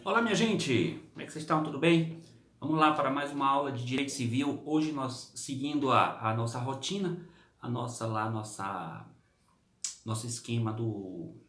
Olá, minha gente! Como é que vocês estão? Tudo bem? Vamos lá para mais uma aula de Direito Civil. Hoje nós, seguindo a nossa rotina, nosso esquema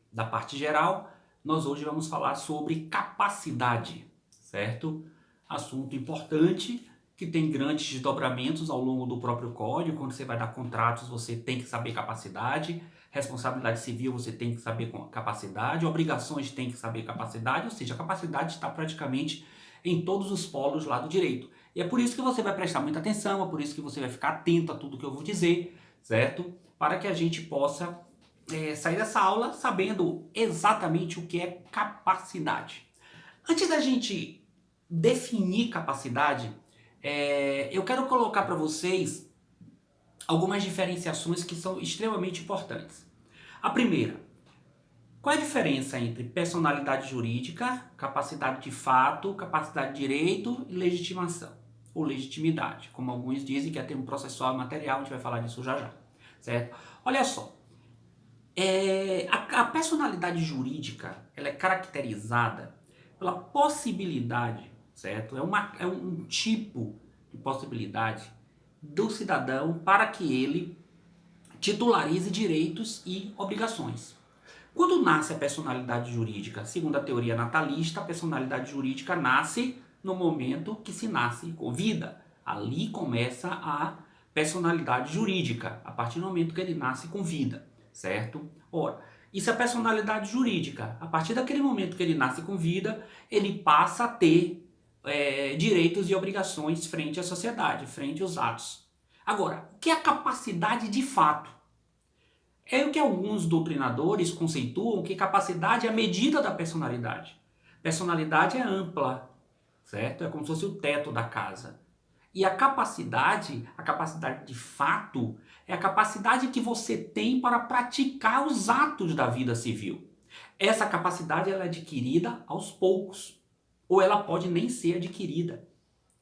da parte geral, nós hoje vamos falar sobre capacidade, certo? Assunto importante que tem grandes desdobramentos ao longo do próprio código. Quando você vai dar contratos, você tem que saber capacidade. Responsabilidade civil, você tem que saber capacidade. Obrigações, tem que saber capacidade. Ou seja, a capacidade está praticamente em todos os polos lá do direito. E é por isso que você vai prestar muita atenção, é por isso que você vai ficar atento a tudo que eu vou dizer, certo? Para que a gente possa sair dessa aula sabendo exatamente o que é capacidade. Antes da gente definir capacidade, eu quero colocar para vocês algumas diferenciações que são extremamente importantes. A primeira, qual é a diferença entre personalidade jurídica, capacidade de fato, capacidade de direito e legitimação? Ou legitimidade, como alguns dizem que é termo processual e material, a gente vai falar disso já já, certo? Olha só, a personalidade jurídica ela é caracterizada pela possibilidade, certo? É um tipo de possibilidade do cidadão para que ele titularize direitos e obrigações. Quando nasce a personalidade jurídica, segundo a teoria natalista, a personalidade jurídica nasce no momento que se nasce com vida. Ali começa a personalidade jurídica, a partir do momento que ele nasce com vida, certo? Ora, isso é personalidade jurídica. A partir daquele momento que ele nasce com vida, ele passa a ter direitos e obrigações frente à sociedade, frente aos atos. Agora, o que é a capacidade de fato? É o que alguns doutrinadores conceituam que capacidade é a medida da personalidade. Personalidade é ampla, certo? É como se fosse o teto da casa. E a capacidade de fato, é a capacidade que você tem para praticar os atos da vida civil. Essa capacidade ela é adquirida aos poucos, ou ela pode nem ser adquirida,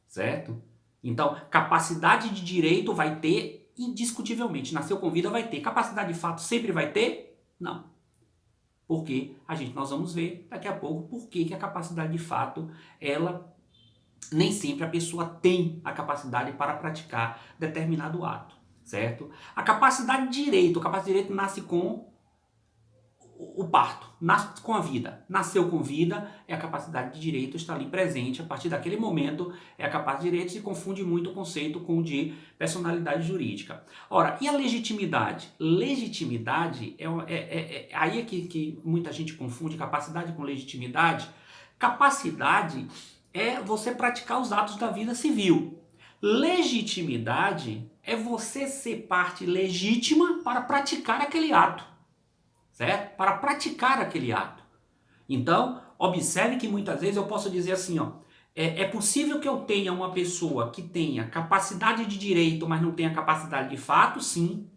certo? Então, capacidade de direito vai ter indiscutivelmente. Nasceu com vida vai ter. Capacidade de fato sempre vai ter? Não. Porque nós vamos ver daqui a pouco por que a capacidade de fato, ela nem sempre a pessoa tem a capacidade para praticar determinado ato, certo? A capacidade de direito nasce com o parto, nasce com a vida, nasceu com vida, é a capacidade de direito, está ali presente, a partir daquele momento é a capacidade de direito, se confunde muito o conceito com o de personalidade jurídica. Ora, e a legitimidade? Legitimidade, aí é que muita gente confunde capacidade com legitimidade. Capacidade é você praticar os atos da vida civil. Legitimidade é você ser parte legítima para praticar aquele ato, certo? Para praticar aquele ato. Então, observe que muitas vezes eu posso dizer assim, ó, é possível que eu tenha uma pessoa que tenha capacidade de direito, mas não tenha capacidade de fato? Sim,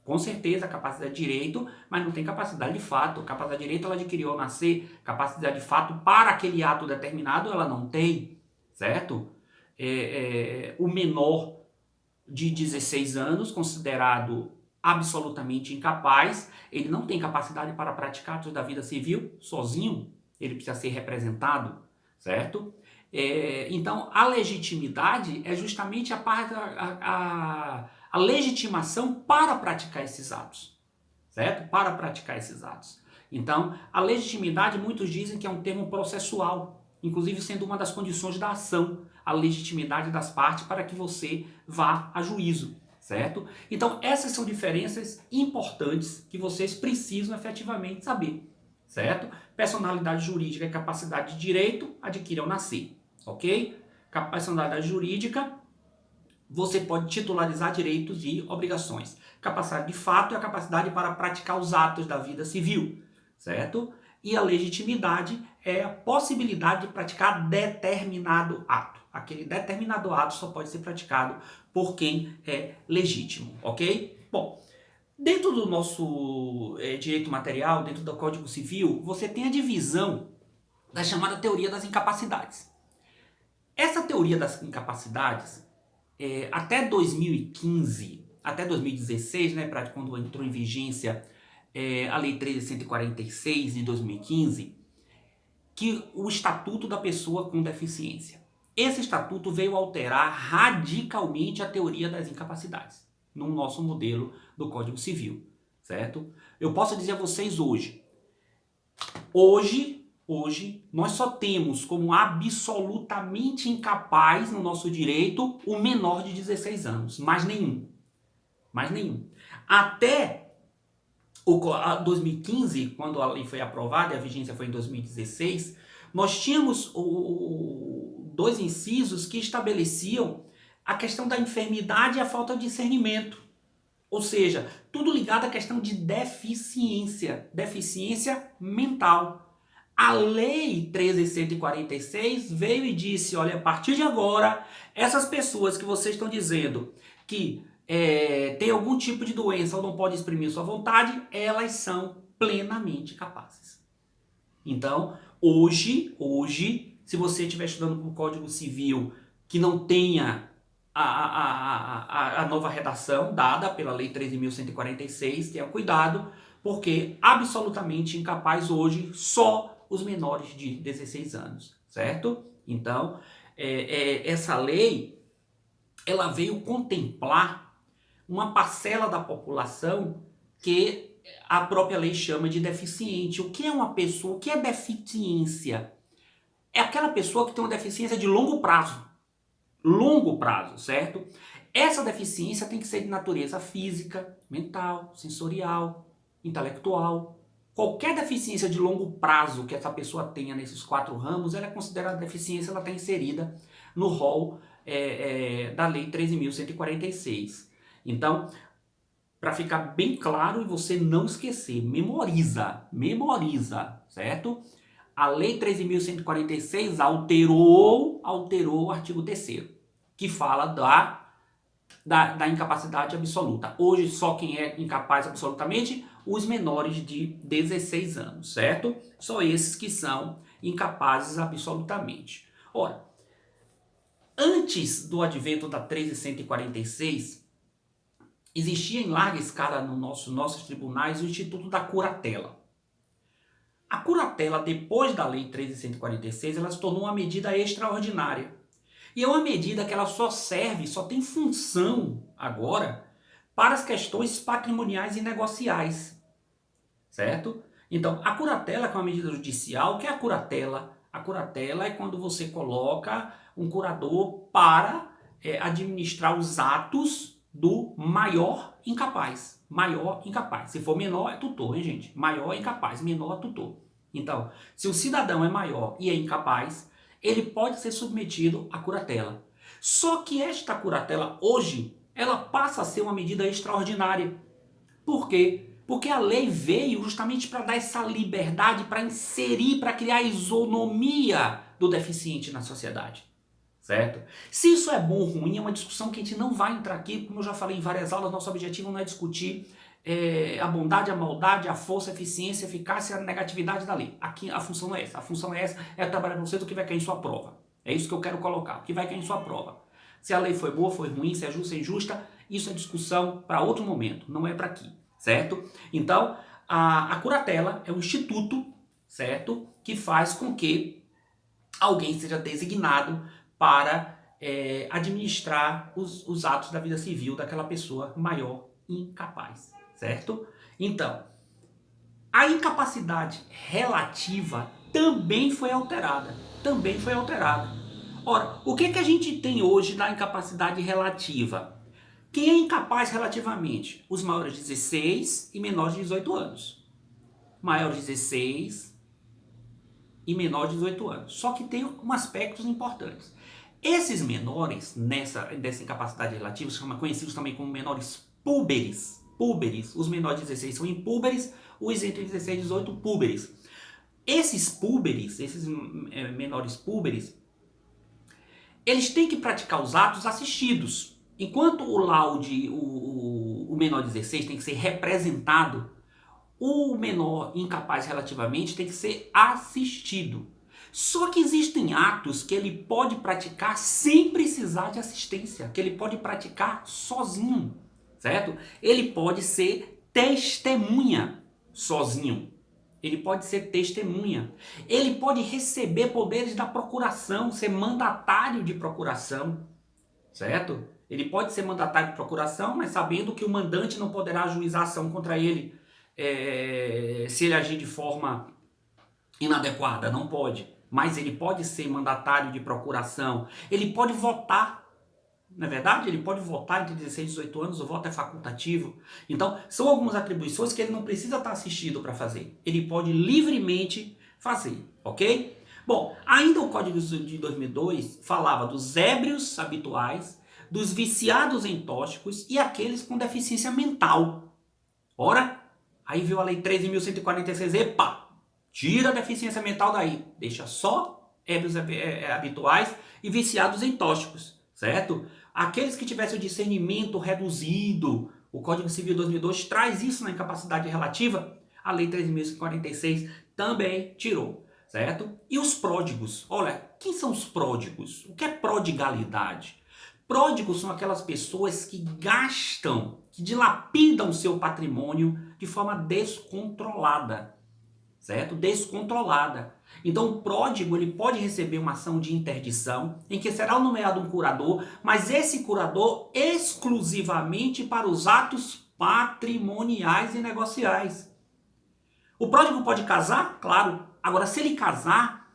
com certeza, capacidade de direito, mas não tem capacidade de fato. Capacidade de direito ela adquiriu ao nascer, capacidade de fato para aquele ato determinado ela não tem, certo? O menor de 16 anos, considerado absolutamente incapaz, ele não tem capacidade para praticar atos da vida civil sozinho, ele precisa ser representado, certo? Então, a legitimidade é justamente a legitimação para praticar esses atos, certo? Para praticar esses atos. Então, a legitimidade, muitos dizem que é um termo processual, inclusive sendo uma das condições da ação, a legitimidade das partes para que você vá a juízo, certo? Então, essas são diferenças importantes que vocês precisam efetivamente saber, certo? Personalidade jurídica e capacidade de direito adquire ao nascer, ok? Personalidade jurídica, você pode titularizar direitos e obrigações. Capacidade de fato é a capacidade para praticar os atos da vida civil, certo? E a legitimidade é a possibilidade de praticar determinado ato. Aquele determinado ato só pode ser praticado por quem é legítimo, ok? Bom, dentro do nosso direito material, dentro do Código Civil, você tem a divisão da chamada teoria das incapacidades. Essa teoria das incapacidades até 2015, até 2016, né, quando entrou em vigência a Lei 13.146 de 2015, que o Estatuto da Pessoa com Deficiência. Esse estatuto veio alterar radicalmente a teoria das incapacidades no nosso modelo do Código Civil, certo? Eu posso dizer a vocês hoje nós só temos como absolutamente incapaz no nosso direito o menor de 16 anos, mais nenhum. Até 2015, quando a lei foi aprovada e a vigência foi em 2016, nós tínhamos dois incisos que estabeleciam a questão da enfermidade e a falta de discernimento. Ou seja, tudo ligado à questão de deficiência mental. A Lei 13.146 veio e disse, olha, a partir de agora, essas pessoas que vocês estão dizendo que tem algum tipo de doença ou não pode exprimir sua vontade, elas são plenamente capazes. Então, hoje, se você estiver estudando o Código Civil que não tenha a nova redação dada pela Lei 13.146, tenha cuidado, porque absolutamente incapaz hoje só os menores de 16 anos, certo? Então, essa lei, ela veio contemplar uma parcela da população que a própria lei chama de deficiente. O que é uma pessoa? O que é deficiência? É aquela pessoa que tem uma deficiência de longo prazo. Longo prazo, certo? Essa deficiência tem que ser de natureza física, mental, sensorial, intelectual. Qualquer deficiência de longo prazo que essa pessoa tenha nesses 4 ramos, ela é considerada deficiência, ela está inserida no rol da Lei 13.146. Então, para ficar bem claro e você não esquecer, memoriza, certo? A Lei 13.146 alterou o artigo 3º, que fala da incapacidade absoluta. Hoje, só quem é incapaz absolutamente, os menores de 16 anos, certo? Só esses que são incapazes absolutamente. Ora, antes do advento da 13.146, existia em larga escala nos nossos tribunais o Instituto da Curatela. A curatela, depois da Lei 13.146, ela se tornou uma medida extraordinária. E é uma medida que ela só tem função agora para as questões patrimoniais e negociais, certo? Então, a curatela, que é uma medida judicial, o que é a curatela? A curatela é quando você coloca um curador para administrar os atos do maior incapaz. Maior incapaz. Se for menor, é tutor, hein, gente? Maior é incapaz, menor é tutor. Então, se o cidadão é maior e é incapaz, ele pode ser submetido à curatela. Só que esta curatela, hoje, ela passa a ser uma medida extraordinária. Por quê? Porque a lei veio justamente para dar essa liberdade, para inserir, para criar a isonomia do deficiente na sociedade. Certo? Se isso é bom ou ruim, é uma discussão que a gente não vai entrar aqui, como eu já falei em várias aulas, nosso objetivo não é discutir a bondade, a maldade, a força, a eficiência, a eficácia, a negatividade da lei. Aqui a função não é essa. A função é essa, é trabalhar com você do que vai cair em sua prova. É isso que eu quero colocar, o que vai cair em sua prova. Se a lei foi boa, foi ruim, se é justa, é injusta, isso é discussão para outro momento, não é para aqui, certo? Então, a curatela é um instituto, certo? Que faz com que alguém seja designado para administrar os atos da vida civil daquela pessoa maior incapaz, certo? Então, a incapacidade relativa também foi alterada. Ora, o que a gente tem hoje da incapacidade relativa? Quem é incapaz relativamente? Os maiores de 16 e menores de 18 anos. Maiores de 16 e menores de 18 anos. Só que tem aspectos importantes. Esses menores, dessa incapacidade relativa, são conhecidos também como menores púberes. Os menores de 16 são impúberes, os entre 16 e 18 púberes. Esses púberes, esses menores púberes, eles têm que praticar os atos assistidos. Enquanto o laude, o menor de 16 tem que ser representado, o menor incapaz relativamente tem que ser assistido. Só que existem atos que ele pode praticar sem precisar de assistência, que ele pode praticar sozinho, certo? Ele pode ser testemunha sozinho. ele pode ser testemunha, ele pode receber poderes da procuração, ser mandatário de procuração, certo? Ele pode ser mandatário de procuração, mas sabendo que o mandante não poderá ajuizar ação contra ele se ele agir de forma inadequada, não pode. Mas ele pode ser mandatário de procuração, ele pode votar, não é verdade? Ele pode votar entre 16 e 18 anos, o voto é facultativo. Então, são algumas atribuições que ele não precisa estar assistido para fazer. Ele pode livremente fazer, ok? Bom, ainda o Código de 2002 falava dos ébrios habituais, dos viciados em tóxicos e aqueles com deficiência mental. Ora, aí veio a Lei 13.146, epa, tira a deficiência mental daí, deixa só ébrios habituais e viciados em tóxicos, certo? Aqueles que tivessem o discernimento reduzido, o Código Civil 2002 traz isso na incapacidade relativa, a Lei 13.146 também tirou, certo? E os pródigos, olha, quem são os pródigos? O que é prodigalidade? Pródigos são aquelas pessoas que gastam, que dilapidam o seu patrimônio de forma descontrolada, certo? Descontrolada. Então o pródigo ele pode receber uma ação de interdição em que será nomeado um curador, mas esse curador exclusivamente para os atos patrimoniais e negociais. O pródigo pode casar? Claro. Agora, se ele casar,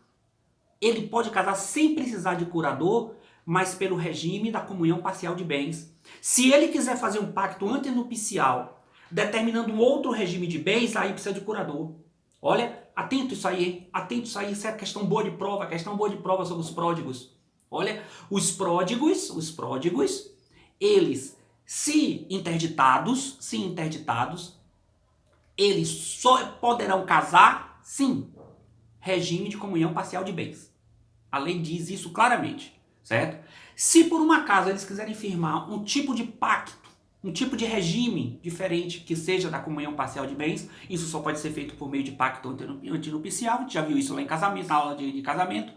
ele pode casar sem precisar de curador, mas pelo regime da comunhão parcial de bens. Se ele quiser fazer um pacto antenupcial, determinando um outro regime de bens, aí precisa de curador. Olha, atento isso aí, isso é questão boa de prova sobre os pródigos. Olha, os pródigos, eles, se interditados, eles só poderão casar, sim, regime de comunhão parcial de bens. A lei diz isso claramente, certo? Se por um acaso eles quiserem firmar um tipo de pacto, um tipo de regime diferente que seja da comunhão parcial de bens, isso só pode ser feito por meio de pacto antenupcial, a gente já viu isso lá em casamento, na aula de casamento.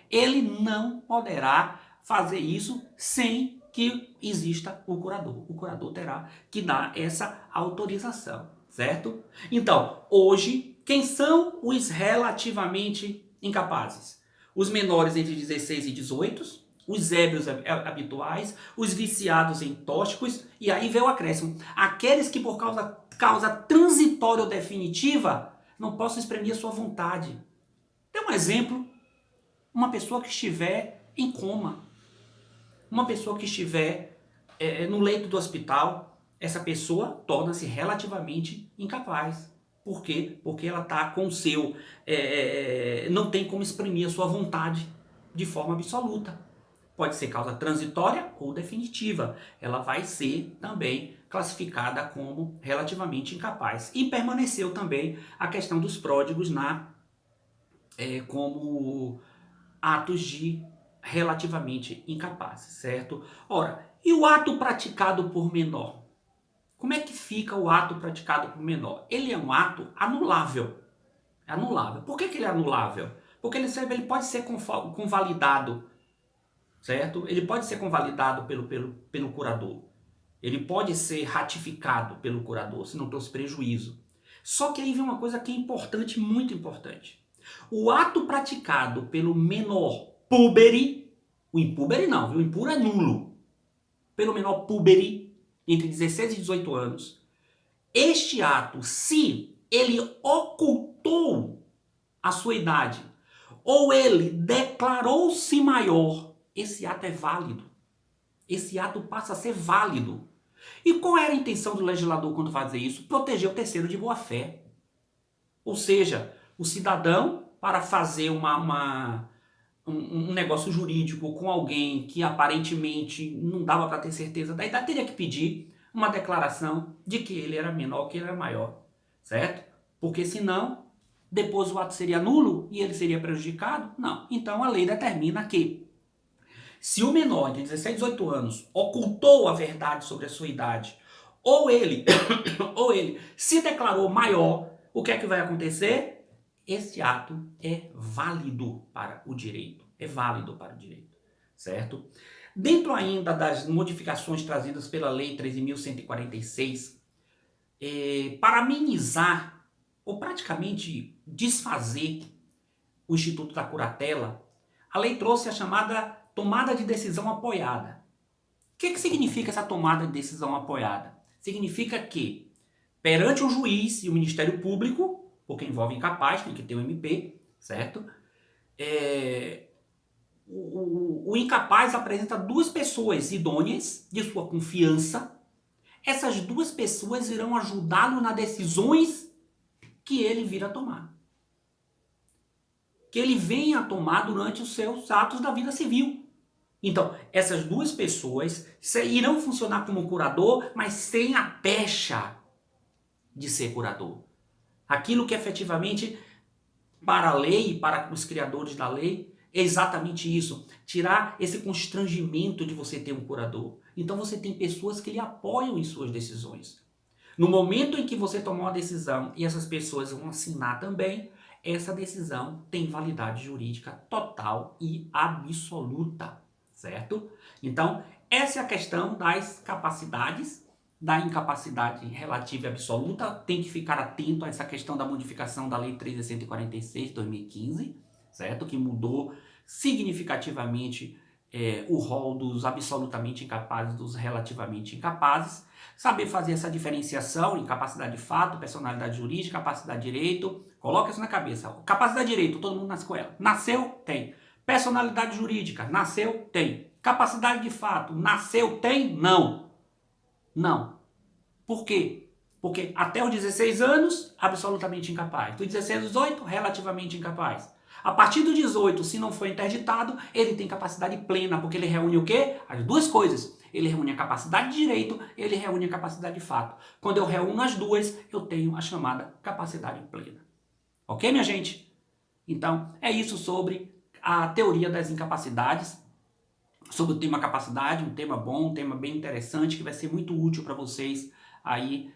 Ele não poderá fazer isso sem que exista o curador. O curador terá que dar essa autorização, certo? Então, hoje, quem são os relativamente incapazes? Os menores entre 16 e 18, os ébrios habituais, os viciados em tóxicos, e aí veio o acréscimo. Aqueles que por causa transitória ou definitiva não possam exprimir a sua vontade. Dê um exemplo, uma pessoa que estiver em coma, uma pessoa que estiver no leito do hospital, essa pessoa torna-se relativamente incapaz. Por quê? Porque ela está com o seu... não tem como exprimir a sua vontade de forma absoluta. Pode ser causa transitória ou definitiva. Ela vai ser também classificada como relativamente incapaz. E permaneceu também a questão dos pródigos como atos de relativamente incapazes, certo? Ora, e o ato praticado por menor? Como é que fica o ato praticado por menor? Ele é um ato anulável. É anulável. Por que ele é anulável? Porque ele pode ser convalidado, certo? Ele pode ser convalidado pelo curador. Ele pode ser ratificado pelo curador, se não trouxe prejuízo. Só que aí vem uma coisa que é importante, muito importante. O ato praticado pelo menor púbere, o impúbere não, viu? O impuro é nulo. Pelo menor púbere, entre 16 e 18 anos, este ato, se ele ocultou a sua idade, ou ele declarou-se maior, esse ato é válido. Esse ato passa a ser válido. E qual era a intenção do legislador quando fazia isso? Proteger o terceiro de boa fé. Ou seja, o cidadão, para fazer um negócio jurídico com alguém que aparentemente não dava para ter certeza da idade, teria que pedir uma declaração de que ele era menor, que ele era maior, certo? Porque senão, depois o ato seria nulo e ele seria prejudicado? Não. Então a lei determina que se o menor de 16 a 18 anos ocultou a verdade sobre a sua idade, ou ele se declarou maior, o que é que vai acontecer? Esse ato é válido para o direito. É válido para o direito, certo? Dentro ainda das modificações trazidas pela Lei 13.146, para amenizar ou praticamente desfazer o Instituto da Curatela, a lei trouxe a chamada tomada de decisão apoiada. O que significa essa tomada de decisão apoiada? Significa que, perante o juiz e o Ministério Público, porque envolve incapaz, tem que ter um MP, certo? O incapaz apresenta duas pessoas idôneas, de sua confiança. Essas duas pessoas irão ajudá-lo nas decisões que ele vir a tomar. Que ele venha a tomar durante os seus atos da vida civil. Então, essas duas pessoas irão funcionar como curador, mas sem a pecha de ser curador. Aquilo que efetivamente, para a lei e para os criadores da lei, é exatamente isso. Tirar esse constrangimento de você ter um curador. Então você tem pessoas que lhe apoiam em suas decisões. No momento em que você tomar uma decisão e essas pessoas vão assinar também, essa decisão tem validade jurídica total e absoluta, certo? Então, essa é a questão das capacidades, da incapacidade relativa e absoluta. Tem que ficar atento a essa questão da modificação da Lei 13.146 de 2015, certo? Que mudou significativamente o rol dos absolutamente incapazes dos relativamente incapazes. Saber fazer essa diferenciação em capacidade de fato, personalidade jurídica, capacidade de direito. Coloca isso na cabeça. Capacidade de direito, todo mundo nasce com ela. Nasceu, tem. Personalidade jurídica, nasceu, tem. Capacidade de fato, nasceu, tem? Não. Não. Por quê? Porque até os 16 anos, absolutamente incapaz. Dos 16 aos 18, relativamente incapaz. A partir dos 18, se não for interditado, ele tem capacidade plena, porque ele reúne o quê? As duas coisas. Ele reúne a capacidade de direito, ele reúne a capacidade de fato. Quando eu reúno as duas, eu tenho a chamada capacidade plena. Ok, minha gente? Então, é isso sobre a teoria das incapacidades, sobre o tema capacidade, um tema bom, um tema bem interessante, que vai ser muito útil para vocês aí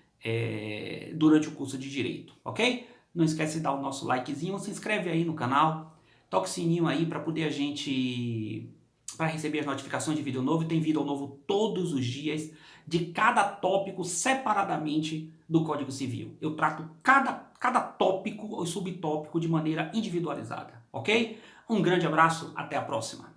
durante o curso de Direito, ok? Não esquece de dar o nosso likezinho, se inscreve aí no canal, toca o sininho aí para poder para receber as notificações de vídeo novo. Tem vídeo novo todos os dias, de cada tópico separadamente do Código Civil. Eu trato cada tópico ou subtópico de maneira individualizada, ok? Um grande abraço, até a próxima.